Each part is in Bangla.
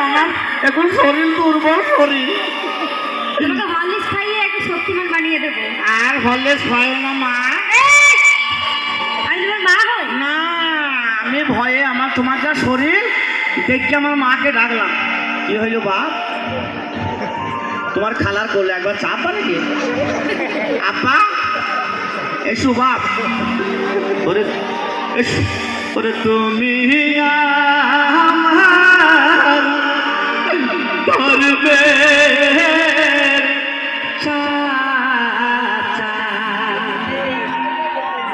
আমার এখন শরীর দুর্বল শরীর। তোমাকে হরলিক্স খাইয়ে একটা শক্তিমান বানিয়ে দেবো। আর হরলিক্স খাই না মা। আমি তোমার মা হই না, আমি ভয়ে আমার তোমার যা শরীর দেখে আমার মাকে ডাকলাম। কি হইল বাপ? তোমার খালার করলে একবার চা পারে কি? আপা এসো বাপ। ওরে ওরে তুমি আমার ধরবে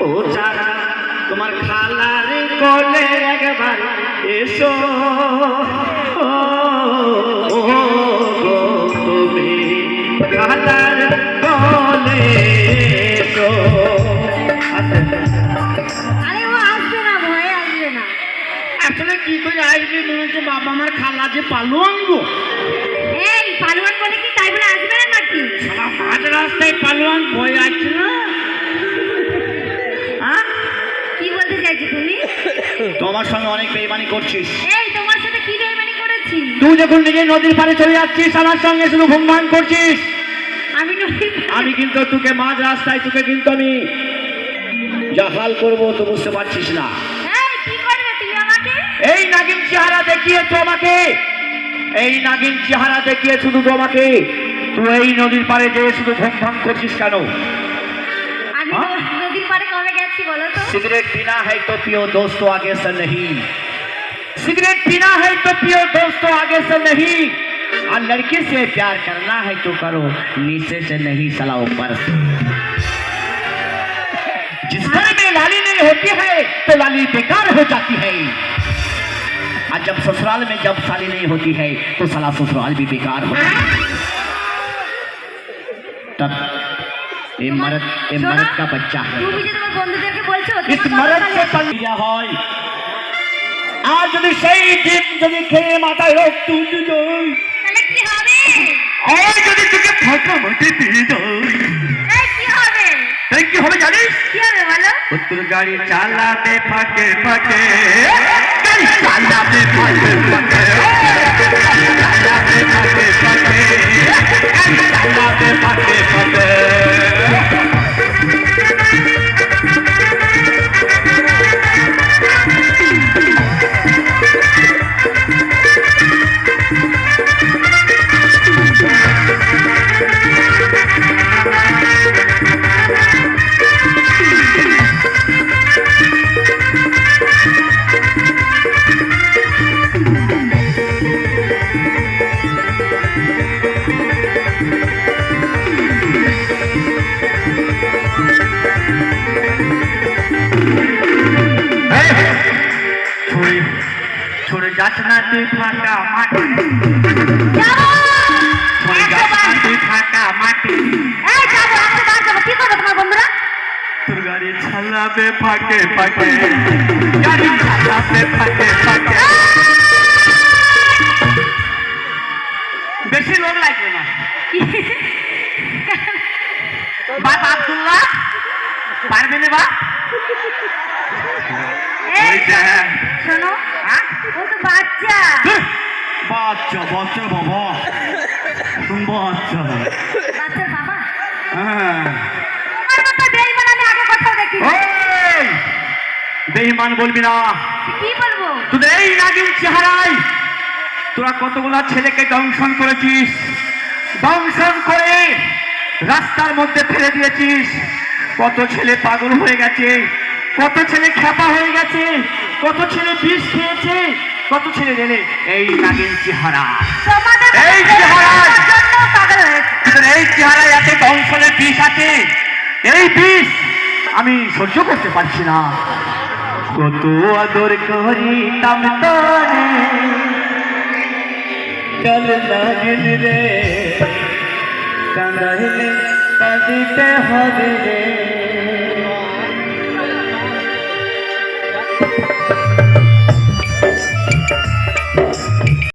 ও চাচা, তোমার খালার কোলে একবার এসো। তুমি খালার কোলে এসো। আরে ও আসবে না, ভয়ে আসবে না। আসলে কি করে আসবে মনে হচ্ছে বাবা আমার খালা যে পালুয়ান গো। এই পালোয়ান বলে কি তাই বলে আসবে না নাকি? সারা মাঝ রাস্তায় পালুয়ান ভয় আছে না? কি বলতে চাইছো তুমি? তোমার সঙ্গে অনেক বেইমানি করছিস। এই তোমার সাথে কি বেইমানি করেছি? তুই যখন নিজে নদীর পাড়ে চলে যাচ্ছিস আমার সঙ্গে শুধু ভুমভান করছিস। আমি কিন্তু তোকে মাঝ রাস্তায় তোকে কিন্তু আমি যা হাল করবো তো বুঝতে পারছিস না। এই কি করবে তুমি আমাকে? এই নাগিন চেহারা দেখিয়ে তো আমাকে, এই নাগিন চেহারা দেখিয়ে শুধু তোমাকে তুই এই নদীর পাড়ে যেয়ে শুধু ভুমভান করছিস কেন? আমি নদীর পাড়ে কবে গেছি বলো তো? सिगरेट पीना है तो पियो दोस्तों आगे से नहीं, सिगरेट पीना है तो पियो दोस्तों आगे से नहीं, और लड़की से प्यार करना है तो करो नीचे से नहीं सला ऊपर से। जिस घर में लाली नहीं होती है तो लाली बेकार हो जाती है, और जब ससुराल में जब साली नहीं होती है तो साला ससुराल भी बेकार हो जाता है। तब ये मर्द का बच्चा है। তুমি যে তোমার বন্ধুদেরকে বলছো इस मर्द से पंजा হয় আর যদি সেই ডিম যদি খেয়ে মাথায় রক্ত উঠে যায় তাহলে কি হবে? আর যদি তোকে ফাঁকা মাটি দিয়ে যায় এই কি হবে? তাই কি হবে জানিস? কি হবে বলো? তোর গাড়ি চালাবে ফাঁকে ফাঁকে, গাড়ি চালাবে ফাঁকে ফাঁকে, চালাবে ফাঁকে ফাঁকে, গাড়ি চালাবে ফাঁকে ফাঁকে। छोड़ जाचना तू फाका माटी, छोड़ जाचना तू फाका माटी, এই যাবো রাস্তা দাঁড় যাবো। কি করবে তোমার বন্ধুরা? তোর গাড়ি চালাবে ফাঁকে ফাঁকে, গাড়ি চালাবে ফাঁকে ফাঁকে। বেশি লোক লাগবে না। বাপ আব্দুল্লাহ পারবে না বাপ? এই শোনো, ও তো বাচ্চা। বাচ্চা বাচ্চা বাবা, বাচ্চা বাচ্চার বাবা? হ্যাঁ। তোমার মতো বেঈমান আমি আগে কোথাও দেখিনি। বেঈমান বলবি না। কি বলবো? তোদের এই নাগিন চেহারায় তোরা কতগুলা ছেলেকে দংশন করেছিস, দংশন করে রাস্তার মধ্যে ফেলে দিয়েছিস। কত ছেলে পাগল হয়ে গেছে, কত ছেলে খেপা হয়ে গেছে, কত ছেলে বিষ খেয়েছে, কত ছেলে রেলে এই নাগিন চেহারা, এই চেহারায় পাগল হয়েছে। তোদের এই চেহারায় এত দংশনের বিষ আছে, এই বিষ আমি সহ্য করতে পারছি না। কত আদর করিতাম তোরে, চল নাগিন রে, কাঁদাইলে কাঁদিতে হবে রে।